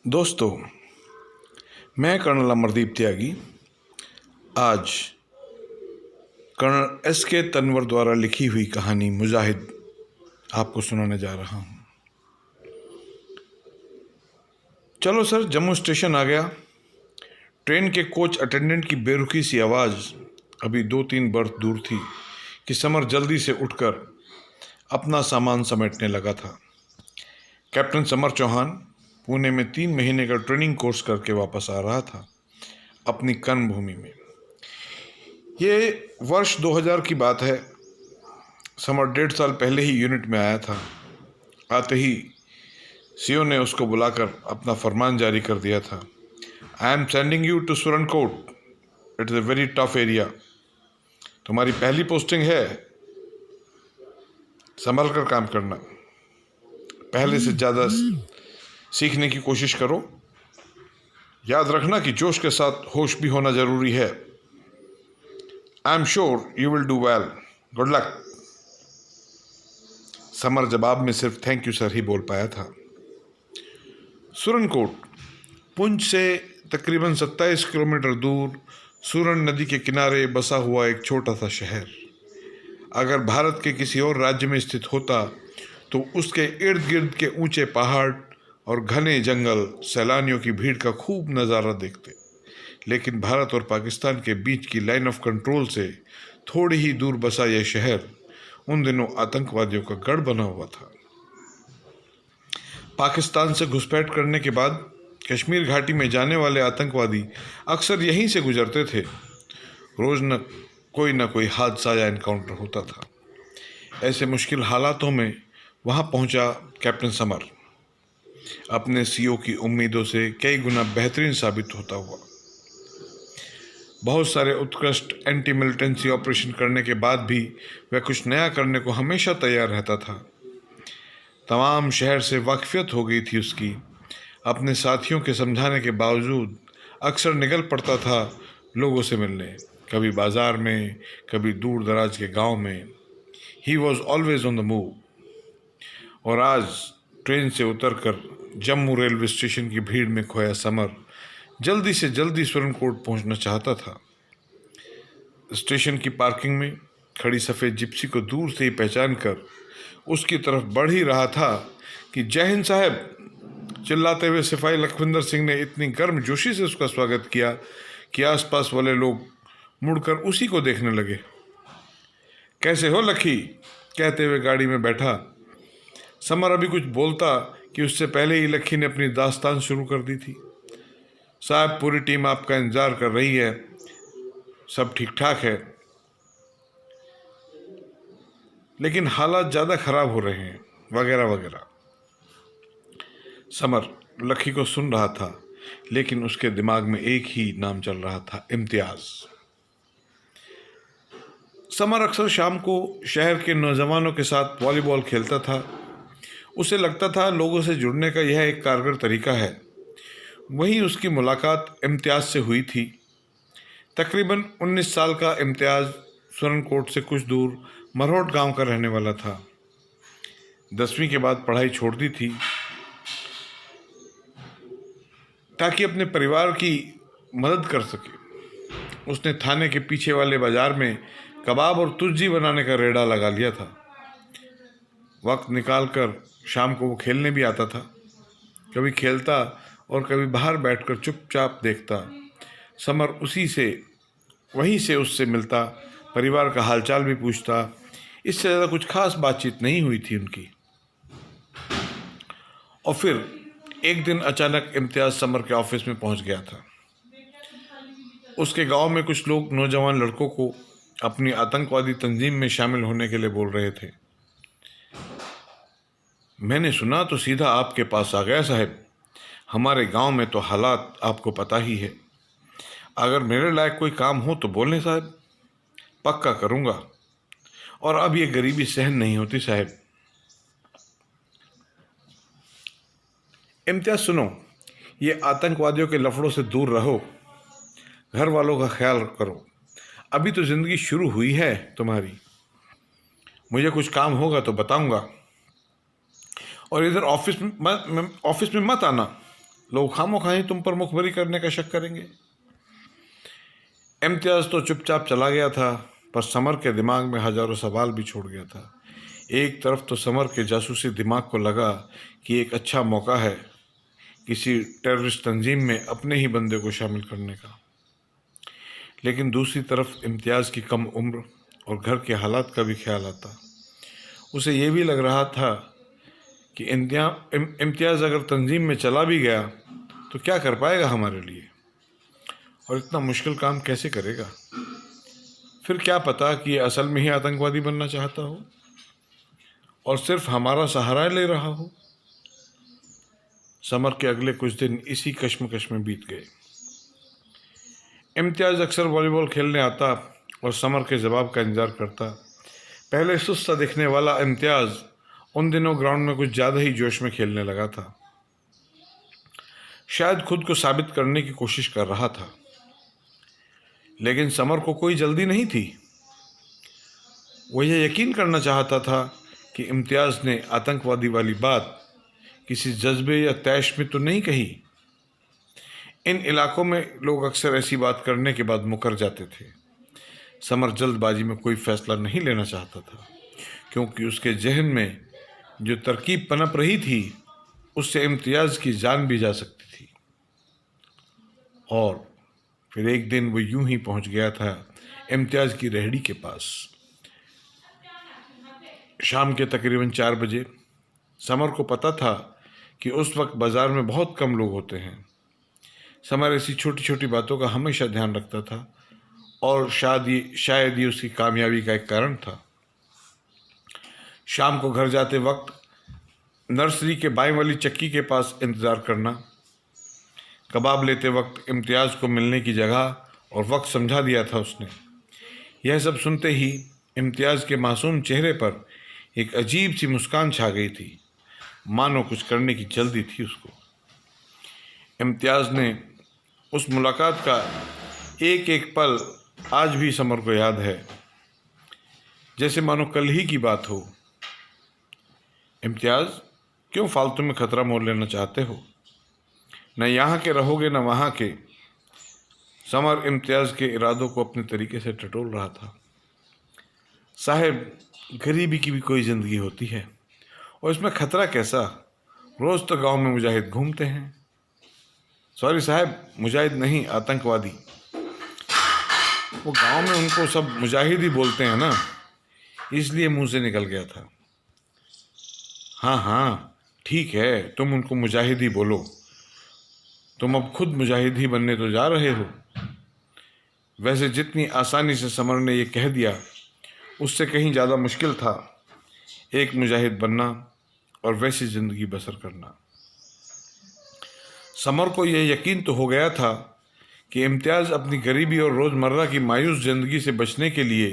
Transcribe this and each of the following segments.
दोस्तों, मैं कर्नल अमरदीप त्यागी आज कर्नल S.K. तनवर द्वारा लिखी हुई कहानी मुजाहिद आपको सुनाने जा रहा हूँ। चलो सर, जम्मू स्टेशन आ गया। ट्रेन के कोच अटेंडेंट की बेरुखी सी आवाज़ अभी 2-3 बर्थ दूर थी कि समर जल्दी से उठकर अपना सामान समेटने लगा था। कैप्टन समर चौहान पुणे में 3 महीने का ट्रेनिंग कोर्स करके वापस आ रहा था अपनी कर्मभूमि में। ये वर्ष 2000 की बात है। समर 1.5 साल पहले ही यूनिट में आया था। आते ही सीओ ने उसको बुलाकर अपना फरमान जारी कर दिया था। I am sending you to Surankot, it is a very tough area. तुम्हारी पहली पोस्टिंग है, संभल कर काम करना, पहले से ज़्यादा सीखने की कोशिश करो। याद रखना कि जोश के साथ होश भी होना ज़रूरी है। I am sure you will do well, good luck. Summer जवाब में सिर्फ थैंक यू सर ही बोल पाया था। सुरनकोट पुंछ से तकरीबन 27 किलोमीटर दूर सूरन नदी के किनारे बसा हुआ एक छोटा सा शहर। अगर भारत के किसी और राज्य में स्थित होता तो उसके इर्द गिर्द के ऊंचे पहाड़ और घने जंगल सैलानियों की भीड़ का खूब नज़ारा देखते, लेकिन भारत और पाकिस्तान के बीच की लाइन ऑफ कंट्रोल से थोड़ी ही दूर बसा यह शहर उन दिनों आतंकवादियों का गढ़ बना हुआ था। पाकिस्तान से घुसपैठ करने के बाद कश्मीर घाटी में जाने वाले आतंकवादी अक्सर यहीं से गुजरते थे। रोज़ न कोई हादसा या एनकाउंटर होता था। ऐसे मुश्किल हालातों में वहाँ पहुँचा कैप्टन समर, अपने सीओ की उम्मीदों से कई गुना बेहतरीन साबित होता हुआ। बहुत सारे उत्कृष्ट एंटी मिलिटेंसी ऑपरेशन करने के बाद भी वह कुछ नया करने को हमेशा तैयार रहता था। तमाम शहर से वाकिफियत हो गई थी उसकी। अपने साथियों के समझाने के बावजूद अक्सर निकल पड़ता था लोगों से मिलने, कभी बाज़ार में, कभी दूर दराज के गांव में। He was always on the move. और आज ट्रेन से उतरकर जम्मू रेलवे स्टेशन की भीड़ में खोया समर जल्दी से जल्दी सुरनकोट पहुंचना चाहता था। स्टेशन की पार्किंग में खड़ी सफ़ेद जिप्सी को दूर से ही पहचान कर उसकी तरफ बढ़ ही रहा था कि जय हिंद साहब चिल्लाते हुए सिपाही लखविंदर सिंह ने इतनी गर्मजोशी से उसका स्वागत किया कि आसपास वाले लोग मुड़कर उसी को देखने लगे। कैसे हो लखी, कहते हुए गाड़ी में बैठा। समर अभी कुछ बोलता कि उससे पहले ही लखी ने अपनी दास्तान शुरू कर दी थी। साहब, पूरी टीम आपका इंतज़ार कर रही है, सब ठीक ठाक है, लेकिन हालात ज़्यादा ख़राब हो रहे हैं, वगैरह वगैरह। समर लखी को सुन रहा था, लेकिन उसके दिमाग में एक ही नाम चल रहा था, इम्तियाज़। समर अक्सर शाम को शहर के नौजवानों के साथ वॉलीबॉल खेलता था। उसे लगता था लोगों से जुड़ने का यह एक कारगर तरीका है। वहीं उसकी मुलाकात इम्तियाज़ से हुई थी। तकरीबन 19 साल का इम्तियाज़ सुरनकोट से कुछ दूर मरहट गांव का रहने वाला था। 10वीं के बाद पढ़ाई छोड़ दी थी ताकि अपने परिवार की मदद कर सके। उसने थाने के पीछे वाले बाज़ार में कबाब और तुर्जी बनाने का रेड़ा लगा लिया था। वक्त निकालकर शाम को वो खेलने भी आता था। कभी खेलता और कभी बाहर बैठकर चुपचाप देखता। समर वहीं से उससे मिलता, परिवार का हालचाल भी पूछता। इससे ज़्यादा कुछ खास बातचीत नहीं हुई थी उनकी। और फिर एक दिन अचानक इम्तियाज़ समर के ऑफिस में पहुंच गया था। उसके गांव में कुछ लोग नौजवान लड़कों को अपनी आतंकवादी तंजीम में शामिल होने के लिए बोल रहे थे। मैंने सुना तो सीधा आपके पास आ गया साहब। हमारे गांव में तो हालात आपको पता ही है। अगर मेरे लायक कोई काम हो तो बोलें साहब, पक्का करूंगा। और अब ये गरीबी सहन नहीं होती साहब। इम्तियाज़ सुनो, ये आतंकवादियों के लफड़ों से दूर रहो, घर वालों का ख्याल करो। अभी तो ज़िंदगी शुरू हुई है तुम्हारी। मुझे कुछ काम होगा तो बताऊंगा। और इधर ऑफिस में मत आना, लोग खामोखा ही तुम पर मुखबरी करने का शक करेंगे। इम्तियाज़ तो चुपचाप चला गया था, पर समर के दिमाग में हजारों सवाल भी छोड़ गया था। एक तरफ तो समर के जासूसी दिमाग को लगा कि एक अच्छा मौका है किसी टेररिस्ट तंजीम में अपने ही बंदे को शामिल करने का, लेकिन दूसरी तरफ इम्तियाज़ की कम उम्र और घर के हालात का भी ख्याल आता। उसे ये भी लग रहा था कि इम्तियाज़ अगर तंजीम में चला भी गया तो क्या कर पाएगा हमारे लिए, और इतना मुश्किल काम कैसे करेगा। फिर क्या पता कि ये असल में ही आतंकवादी बनना चाहता हो और सिर्फ हमारा सहारा ले रहा हो। समर के अगले कुछ दिन इसी कश्मकश में बीत गए। इम्तियाज़ अक्सर वॉलीबॉल खेलने आता और समर के जवाब का इंतज़ार करता। पहले सुस्त सा दिखने वाला इम्तियाज़ उन दिनों ग्राउंड में कुछ ज़्यादा ही जोश में खेलने लगा था। शायद खुद को साबित करने की कोशिश कर रहा था, लेकिन समर को कोई जल्दी नहीं थी। वो ये यकीन करना चाहता था कि इम्तियाज़ ने आतंकवादी वाली बात किसी जज्बे या तैश में तो नहीं कही। इन इलाकों में लोग अक्सर ऐसी बात करने के बाद मुकर जाते थे। समर जल्दबाजी में कोई फैसला नहीं लेना चाहता था, क्योंकि उसके जहन में जो तरकीब पनप रही थी उससे इम्तियाज़ की जान भी जा सकती थी। और फिर एक दिन वो यूं ही पहुंच गया था इम्तियाज़ की रेहड़ी के पास। शाम के तकरीबन 4 बजे। समर को पता था कि उस वक्त बाज़ार में बहुत कम लोग होते हैं। समर ऐसी छोटी छोटी बातों का हमेशा ध्यान रखता था, और शायद ये उसकी कामयाबी का एक कारण था। शाम को घर जाते वक्त नर्सरी के बाएं वाली चक्की के पास इंतज़ार करना, कबाब लेते वक्त इम्तियाज़ को मिलने की जगह और वक्त समझा दिया था उसने। यह सब सुनते ही इम्तियाज़ के मासूम चेहरे पर एक अजीब सी मुस्कान छा गई थी, मानो कुछ करने की जल्दी थी उसको। इम्तियाज़ ने उस मुलाकात का एक एक पल आज भी समर को याद है, जैसे मानो कल ही की बात हो। इम्तियाज़, क्यों फालतू में खतरा मोल लेना चाहते हो? न यहाँ के रहोगे न वहाँ के। समर इम्तियाज़ के इरादों को अपने तरीके से टटोल रहा था। साहब, गरीबी की भी कोई ज़िंदगी होती है, और इसमें खतरा कैसा? रोज़ तो गांव में मुजाहिद घूमते हैं। सॉरी साहब, मुजाहिद नहीं, आतंकवादी। वो गांव में उनको सब मुजाहिद ही बोलते हैं ना, इसलिए मुंह से निकल गया था। हाँ हाँ ठीक है, तुम उनको मुजाहिद ही बोलो। तुम अब खुद मुजाहिद ही बनने तो जा रहे हो। वैसे जितनी आसानी से समर ने ये कह दिया, उससे कहीं ज़्यादा मुश्किल था एक मुजाहिद बनना और वैसी ज़िंदगी बसर करना। समर को यह यकीन तो हो गया था कि इम्तियाज़ अपनी गरीबी और रोज़मर्रा की मायूस ज़िंदगी से बचने के लिए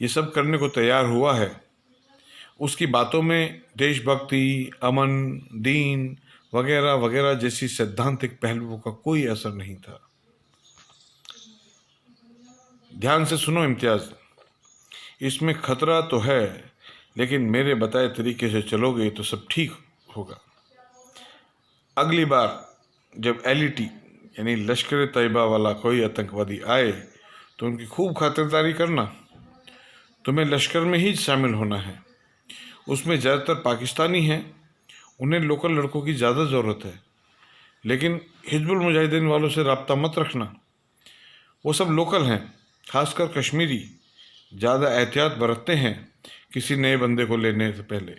ये सब करने को तैयार हुआ है। उसकी बातों में देशभक्ति, अमन, दीन वगैरह वगैरह जैसी सैद्धांतिक पहलुओं का कोई असर नहीं था। ध्यान से सुनो इम्तियाज़, इसमें खतरा तो है, लेकिन मेरे बताए तरीके से चलोगे तो सब ठीक होगा। अगली बार जब LET यानी लश्कर तैयबा वाला कोई आतंकवादी आए तो उनकी खूब खातिरदारी करना। तुम्हें लश्कर में ही शामिल होना है। उसमें ज़्यादातर पाकिस्तानी हैं, उन्हें लोकल लड़कों की ज़्यादा ज़रूरत है। लेकिन हिजबुल मुजाहिदीन वालों से रब्ता मत रखना, वो सब लोकल हैं, खासकर कश्मीरी। ज़्यादा एहतियात बरतते हैं किसी नए बंदे को लेने से पहले।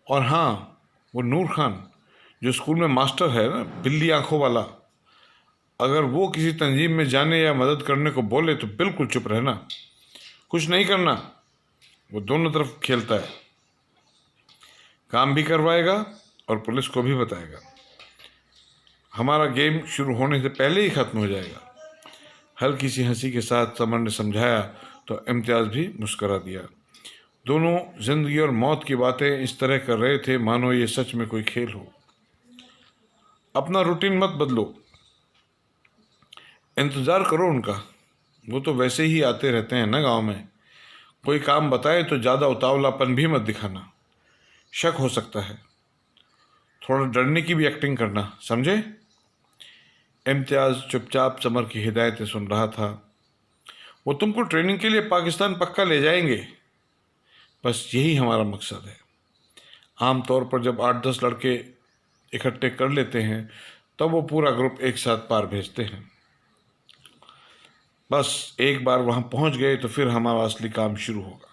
और हाँ, वो नूर खान जो स्कूल में मास्टर है ना, बिल्ली आंखों वाला, अगर वो किसी तंजीम में जाने या मदद करने को बोले तो बिल्कुल चुप रहना, कुछ नहीं करना। वो दोनों तरफ खेलता है, काम भी करवाएगा और पुलिस को भी बताएगा। हमारा गेम शुरू होने से पहले ही ख़त्म हो जाएगा। हल्की सी हंसी के साथ समर ने समझाया तो इम्तियाज़ भी मुस्करा दिया। दोनों जिंदगी और मौत की बातें इस तरह कर रहे थे मानो ये सच में कोई खेल हो। अपना रूटीन मत बदलो, इंतज़ार करो उनका। वो तो वैसे ही आते रहते हैं ना गांव में। कोई काम बताए तो ज़्यादा उतावलापन भी मत दिखाना, शक हो सकता है। थोड़ा डरने की भी एक्टिंग करना, समझे? इम्तियाज़ चुपचाप समर की हिदायतें सुन रहा था। वो तुमको ट्रेनिंग के लिए पाकिस्तान पक्का ले जाएंगे, बस यही हमारा मकसद है। आमतौर पर जब 8-10 लड़के इकट्ठे कर लेते हैं तब वो पूरा ग्रुप एक साथ पार भेजते हैं। बस एक बार वहाँ पहुँच गए तो फिर हमारा असली काम शुरू होगा।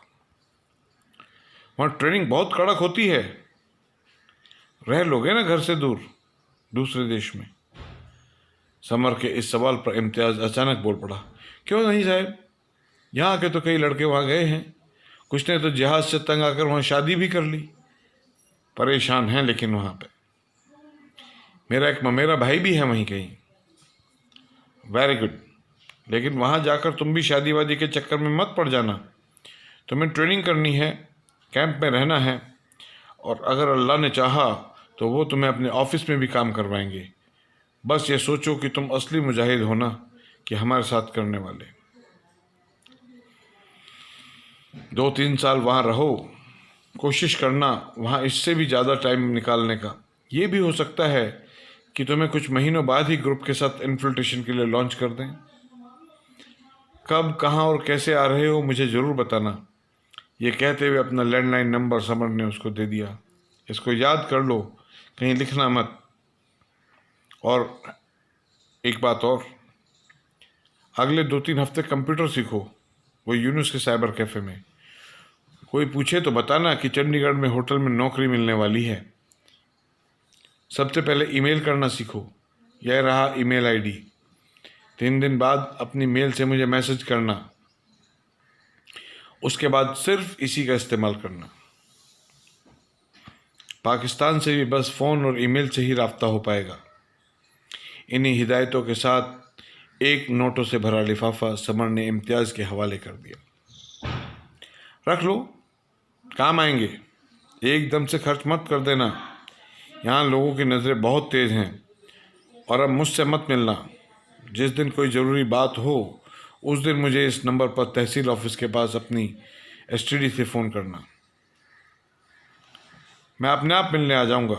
वहाँ ट्रेनिंग बहुत कड़क होती है। रह लोगे ना घर से दूर, दूसरे देश में? समर के इस सवाल पर इम्तियाज़ अचानक बोल पड़ा, क्यों नहीं साहब, यहाँ के तो कई लड़के वहाँ गए हैं। कुछ ने तो जहाज़ से तंग आकर वहाँ शादी भी कर ली। परेशान हैं लेकिन वहाँ पे। मेरा एक ममेरा भाई भी है वहीं कहीं। वेरी गुड, लेकिन वहाँ जाकर तुम भी शादी वादी के चक्कर में मत पड़ जाना। तुम्हें ट्रेनिंग करनी है, कैंप में रहना है, और अगर अल्लाह ने चाहा तो वो तुम्हें अपने ऑफिस में भी काम करवाएंगे। बस ये सोचो कि तुम असली मुजाहिद हो ना, कि हमारे साथ करने वाले। 2-3 साल वहाँ रहो, कोशिश करना वहाँ इससे भी ज़्यादा टाइम निकालने का। ये भी हो सकता है कि तुम्हें कुछ महीनों बाद ही ग्रुप के साथ इन्फिल्ट्रेशन के लिए लॉन्च कर दें। कब, कहाँ और कैसे आ रहे हो मुझे ज़रूर बताना। ये कहते हुए अपना लैंडलाइन नंबर समर ने उसको दे दिया। इसको याद कर लो, कहीं लिखना मत। और एक बात और, अगले 2-3 हफ्ते कंप्यूटर सीखो, वो यूनुस के साइबर कैफ़े में। कोई पूछे तो बताना कि चंडीगढ़ में होटल में नौकरी मिलने वाली है। सबसे पहले ईमेल करना सीखो, यह रहा ईमेल आईडी। 3 दिन बाद अपनी मेल से मुझे मैसेज करना, उसके बाद सिर्फ इसी का इस्तेमाल करना। पाकिस्तान से भी बस फ़ोन और ईमेल से ही राब्ता हो पाएगा। इन्हीं हिदायतों के साथ एक नोटों से भरा लिफाफा समर ने इम्तियाज़ के हवाले कर दिया। रख लो, काम आएंगे। एकदम से खर्च मत कर देना, यहाँ लोगों की नज़रें बहुत तेज़ हैं। और अब मुझसे मत मिलना। जिस दिन कोई ज़रूरी बात हो उस दिन मुझे इस नंबर पर तहसील ऑफिस के पास अपनी एसटीडी से फ़ोन करना, मैं अपने आप मिलने आ जाऊँगा।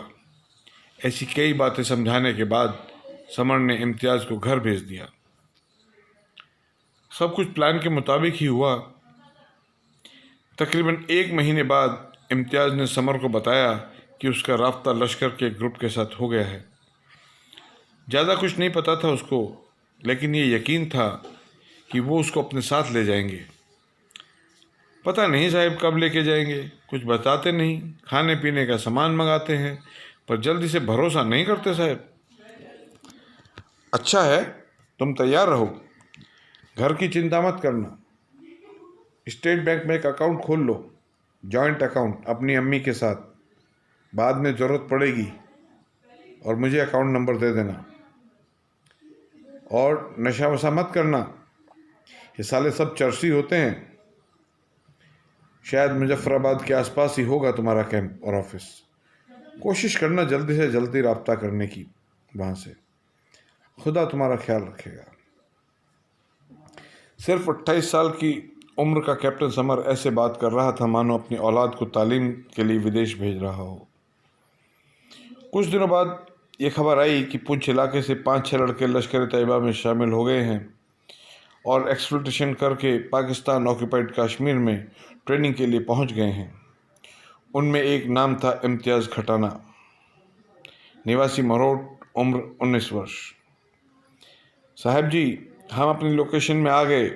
ऐसी कई बातें समझाने के बाद समर ने इम्तियाज़ को घर भेज दिया। सब कुछ प्लान के मुताबिक ही हुआ। तकरीबन 1 महीने बाद इम्तियाज़ ने समर को बताया कि उसका राब्ता लश्कर के ग्रुप के साथ हो गया है। ज़्यादा कुछ नहीं पता था उसको, लेकिन ये यकीन था कि वो उसको अपने साथ ले जाएंगे। पता नहीं साहब कब लेके जाएंगे, कुछ बताते नहीं। खाने पीने का सामान मंगाते हैं पर जल्दी से भरोसा नहीं करते साहब। अच्छा है, तुम तैयार रहो, घर की चिंता मत करना। स्टेट बैंक में एक अकाउंट खोल लो, जॉइंट अकाउंट अपनी अम्मी के साथ। बाद में ज़रूरत पड़ेगी और मुझे अकाउंट नंबर दे देना। और नशा वशा मत करना, ये साले सब चर्सी होते हैं। शायद मुजफ्फराबाद के आसपास ही होगा तुम्हारा कैंप और ऑफिस। कोशिश करना जल्दी से जल्दी राब्ता करने की वहाँ से। खुदा तुम्हारा ख्याल रखेगा। सिर्फ 28 साल की उम्र का कैप्टन समर ऐसे बात कर रहा था मानो अपनी औलाद को तालीम के लिए विदेश भेज रहा हो। कुछ दिनों बाद ये खबर आई कि पुंछ इलाके से 5-6 लड़के लश्कर तैयबा में शामिल हो गए हैं और एक्सप्लोटेशन करके पाकिस्तान ऑक्यूपाइड कश्मीर में ट्रेनिंग के लिए पहुंच गए हैं। उनमें एक नाम था इम्तियाज़ खटाना, निवासी मरोट, उम्र 19 वर्ष। साहब जी, हम अपनी लोकेशन में आ गए।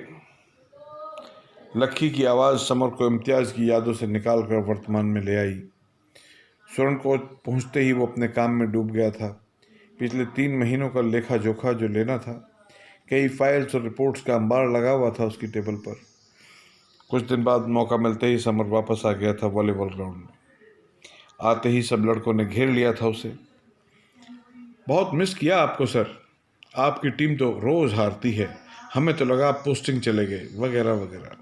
लक्की की आवाज़ समर को इम्तियाज़ की यादों से निकाल कर वर्तमान में ले आई। स्वर्ण को पहुंचते ही वो अपने काम में डूब गया था। पिछले 3 महीनों का लेखा जोखा जो लेना था, कई फाइल्स और रिपोर्ट्स का अंबार लगा हुआ था उसकी टेबल पर। कुछ दिन बाद मौका मिलते ही समर वापस आ गया था वॉलीबॉल ग्राउंड में। आते ही सब लड़कों ने घेर लिया था उसे। बहुत मिस किया आपको सर, आपकी टीम तो रोज़ हारती है, हमें तो लगा आप पोस्टिंग चले गए, वगैरह वगैरह।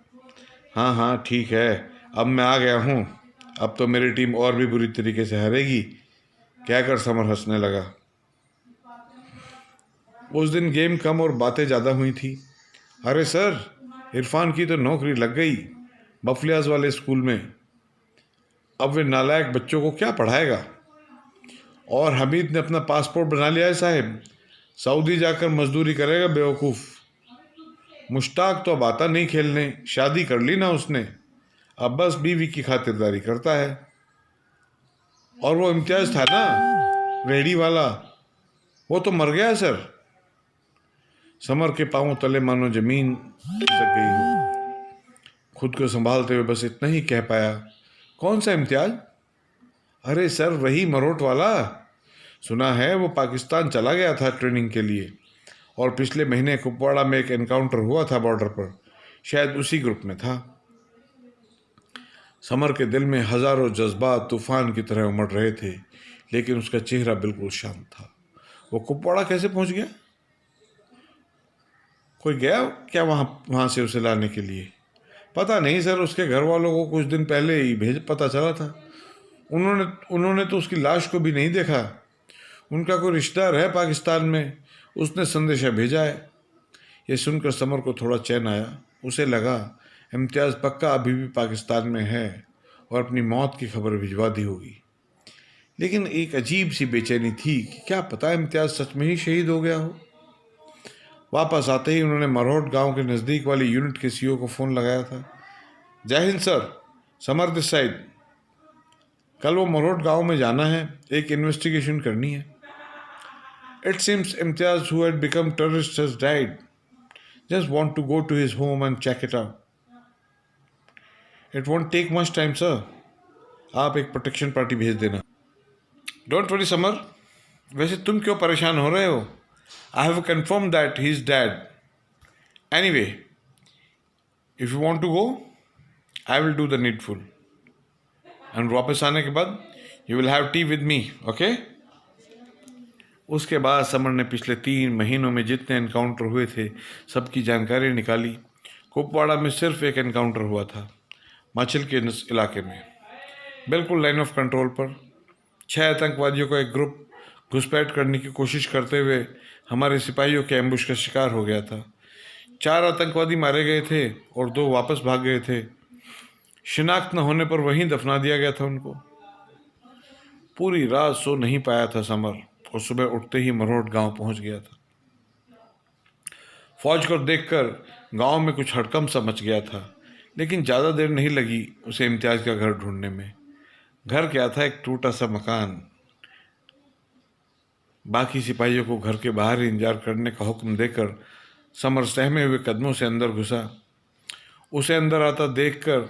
हाँ हाँ ठीक है, अब मैं आ गया हूँ, अब तो मेरी टीम और भी बुरी तरीके से हारेगी, कहकर समर हंसने लगा। उस दिन गेम कम और बातें ज़्यादा हुई थी। अरे सर, इरफान की तो नौकरी लग गई बफलियाज वाले स्कूल में। अब वे नालायक बच्चों को क्या पढ़ाएगा। और हमीद ने अपना पासपोर्ट बना लिया है साहब, सऊदी जाकर मजदूरी करेगा बेवकूफ़। मुश्ताक तो अब आता नहीं खेलने, शादी कर ली ना उसने, अब बस बीवी की खातिरदारी करता है। और वो इम्तियाज़ था ना, रेडी वाला, वो तो मर गया है सर। समर के पांवों तले मानो जमीन खिसक गई हो। खुद को संभालते हुए बस इतना ही कह पाया, कौन सा इम्तियाज़? अरे सर, वही मरोट वाला। सुना है वो पाकिस्तान चला गया था ट्रेनिंग के लिए, और पिछले महीने कुपवाड़ा में एक एनकाउंटर हुआ था बॉर्डर पर, शायद उसी ग्रुप में था। समर के दिल में हजारों जज्बात तूफान की तरह उमड़ रहे थे, लेकिन उसका चेहरा बिल्कुल शांत था। वो कुपवाड़ा कैसे पहुंच गया? कोई गया क्या वहाँ से उसे लाने के लिए? पता नहीं सर, उसके घर वालों को कुछ दिन पहले ही पता चला था। उन्होंने तो उसकी लाश को भी नहीं देखा। उनका कोई रिश्तेदार है पाकिस्तान में, उसने संदेशा भेजा है। ये सुनकर समर को थोड़ा चैन आया। उसे लगा इम्तियाज़ पक्का अभी भी पाकिस्तान में है और अपनी मौत की खबर भिजवा दी होगी। लेकिन एक अजीब सी बेचैनी थी कि क्या पता इम्तियाज़ सच में ही शहीद हो गया हो। वापस आते ही उन्होंने मरोट गांव के नज़दीक वाली यूनिट के सीईओ को फ़ोन लगाया था। जय Hind sir, summer this side. कल वो मरोट गांव में जाना है, एक इन्वेस्टिगेशन करनी है। It seems Imtiaz who had become terrorist has died. Just want to go to his home and check it out. It won't take much time sir. आप एक प्रोटेक्शन पार्टी भेज देना। डोंट वरी समर, वैसे तुम क्यों परेशान हो रहे हो? I have confirm that he is dead. Anyway, if you want to go, I will do the needful, and वापस आने के बाद you will have tea with me, okay? उसके बाद समर ने पिछले 3 महीनों में जितने एनकाउंटर हुए थे सबकी जानकारी निकाली। कुपवाड़ा में सिर्फ एक एनकाउंटर हुआ था, माचिल के इलाके में, बिल्कुल लाइन ऑफ कंट्रोल पर। 6 आतंकवादियों का एक ग्रुप घुसपैठ करने की कोशिश करते हुए हमारे सिपाहियों के एम्बुश का शिकार हो गया था। 4 आतंकवादी मारे गए थे और 2 वापस भाग गए थे। शिनाख्त न होने पर वहीं दफना दिया गया था उनको। पूरी रात सो नहीं पाया था समर, और सुबह उठते ही मरोट गांव पहुंच गया था। फौज को देखकर गांव में कुछ हड़कंप सा मच गया था, लेकिन ज़्यादा देर नहीं लगी उसे इम्तियाज़ का घर ढूंढने में। घर क्या था, एक टूटा सा मकान। बाकी सिपाहियों को घर के बाहर ही इंतजार करने का हुक्म देकर समर सहमे हुए कदमों से अंदर घुसा। उसे अंदर आता देखकर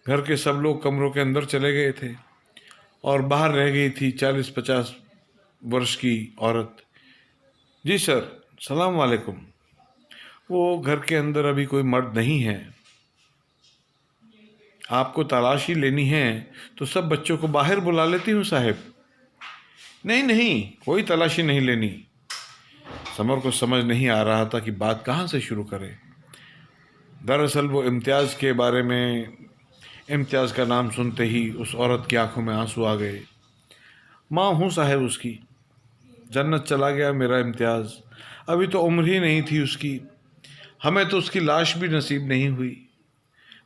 घर के सब लोग कमरों के अंदर चले गए थे, और बाहर रह गई थी 40-50 वर्ष की औरत। जी सर, सलाम वालेकुम। वो घर के अंदर अभी कोई मर्द नहीं है। आपको तलाशी लेनी है तो सब बच्चों को बाहर बुला लेती हूँ साहब। नहीं नहीं, कोई तलाशी नहीं लेनी। समर को समझ नहीं आ रहा था कि बात कहाँ से शुरू करे। दरअसल वो इम्तियाज़ के बारे में, इम्तियाज़ का नाम सुनते ही उस औरत की आंखों में आंसू आ गए। माँ हूँ साहब उसकी, जन्नत चला गया मेरा इम्तियाज़। अभी तो उम्र ही नहीं थी उसकी, हमें तो उसकी लाश भी नसीब नहीं हुई।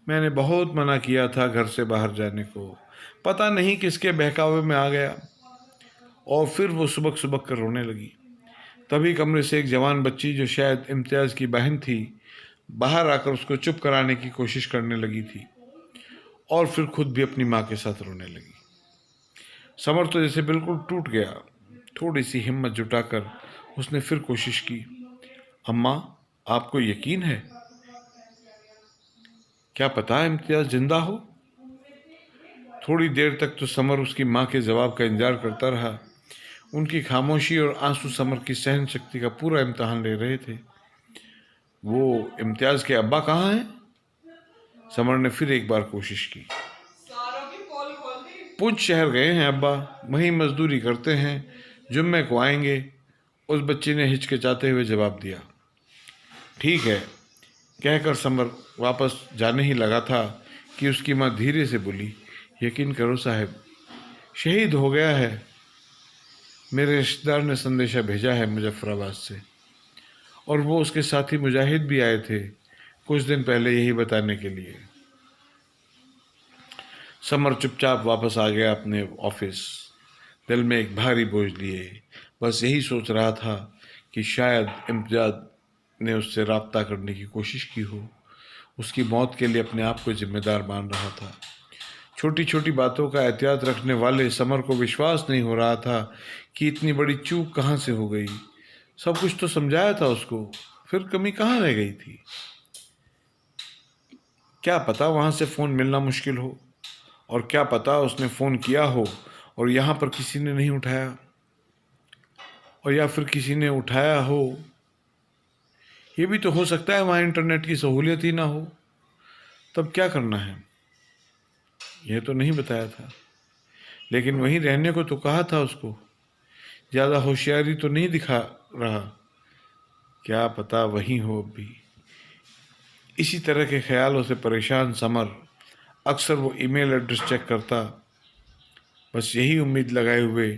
मैंने बहुत मना किया था घर से बाहर जाने को, पता नहीं किसके बहकावे में आ गया। और फिर वो सुबक सुबक कर रोने लगी। तभी कमरे से एक जवान बच्ची, जो शायद इम्तियाज़ की बहन थी, बाहर आकर उसको चुप कराने की कोशिश करने लगी थी, और फिर खुद भी अपनी माँ के साथ रोने लगी। समर तो जैसे बिल्कुल टूट गया। थोड़ी सी हिम्मत जुटाकर उसने फिर कोशिश की। अम्मा, आपको यकीन है? क्या पता इम्तियाज़ जिंदा हो? थोड़ी देर तक तो समर उसकी माँ के जवाब का इंतजार करता रहा। उनकी खामोशी और आंसू समर की सहन शक्ति का पूरा इम्तहान ले रहे थे। वो इम्तियाज़ के अब्बा कहाँ हैं? समर ने फिर एक बार कोशिश की। पुंछ शहर गए हैं अब्बा, वहीं मजदूरी करते हैं, जुम्मे को आएंगे। उस बच्ची ने हिचकिचाते हुए जवाब दिया। ठीक है, कहकर समर वापस जाने ही लगा था कि उसकी माँ धीरे से बोली, यकीन करो साहब, शहीद हो गया है। मेरे रिश्तेदार ने संदेशा भेजा है मुजफ्फराबाद से, और वो उसके साथी मुजाहिद भी आए थे कुछ दिन पहले यही बताने के लिए। समर चुपचाप वापस आ गया अपने ऑफिस। दिल में एक भारी बोझ लिए। बस यही सोच रहा था कि शायद इम्तियाज़ ने उससे रब्ता करने की कोशिश की हो। उसकी मौत के लिए अपने आप को जिम्मेदार मान रहा था। छोटी छोटी बातों का एहतियात रखने वाले समर को विश्वास नहीं हो रहा था कि इतनी बड़ी चूक कहाँ से हो गई। सब कुछ तो समझाया था उसको, फिर कमी कहाँ रह गई थी। क्या पता वहाँ से फ़ोन मिलना मुश्किल हो, और क्या पता उसने फ़ोन किया हो और यहाँ पर किसी ने नहीं उठाया, और या फिर किसी ने उठाया हो। ये भी तो हो सकता है वहाँ इंटरनेट की सहूलियत ही ना हो। तब क्या करना है, यह तो नहीं बताया था। लेकिन वहीं रहने को तो कहा था उसको। ज़्यादा होशियारी तो नहीं दिखा रहा। क्या पता वहीं हो अब भी। इसी तरह के ख्यालों से परेशान समर अक्सर वो ईमेल एड्रेस चेक करता, बस यही उम्मीद लगाए हुए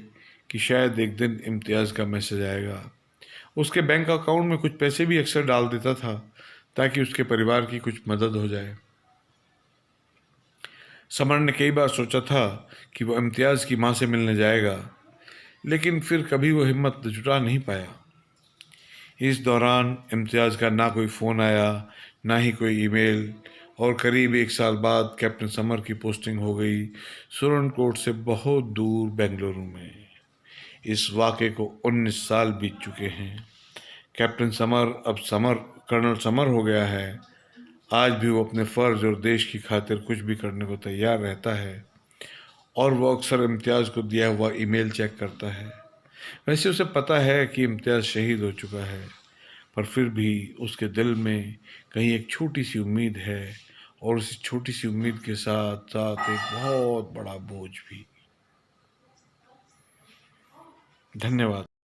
कि शायद एक दिन इम्तियाज़ का मैसेज आएगा। उसके बैंक अकाउंट में कुछ पैसे भी अक्सर डाल देता था ताकि उसके परिवार की कुछ मदद हो जाए। समर ने कई बार सोचा था कि वो इम्तियाज़ की माँ से मिलने जाएगा, लेकिन फिर कभी वो हिम्मत जुटा नहीं पाया। इस दौरान इम्तियाज़ का ना कोई फ़ोन आया, ना ही कोई ईमेल, और करीब 1 साल बाद कैप्टन समर की पोस्टिंग हो गई सुरनकोट से बहुत दूर बेंगलुरु में। इस वाक़े को 19 साल बीत चुके हैं। कैप्टन समर अब कर्नल समर हो गया है। आज भी वो अपने फ़र्ज़ और देश की खातिर कुछ भी करने को तैयार रहता है, और वो अक्सर इम्तियाज़ को दिया हुआ ईमेल चेक करता है। वैसे उसे पता है कि इम्तियाज़ शहीद हो चुका है, पर फिर भी उसके दिल में कहीं एक छोटी सी उम्मीद है, और उस छोटी सी उम्मीद के साथ साथ एक बहुत बड़ा बोझ भी। धन्यवाद।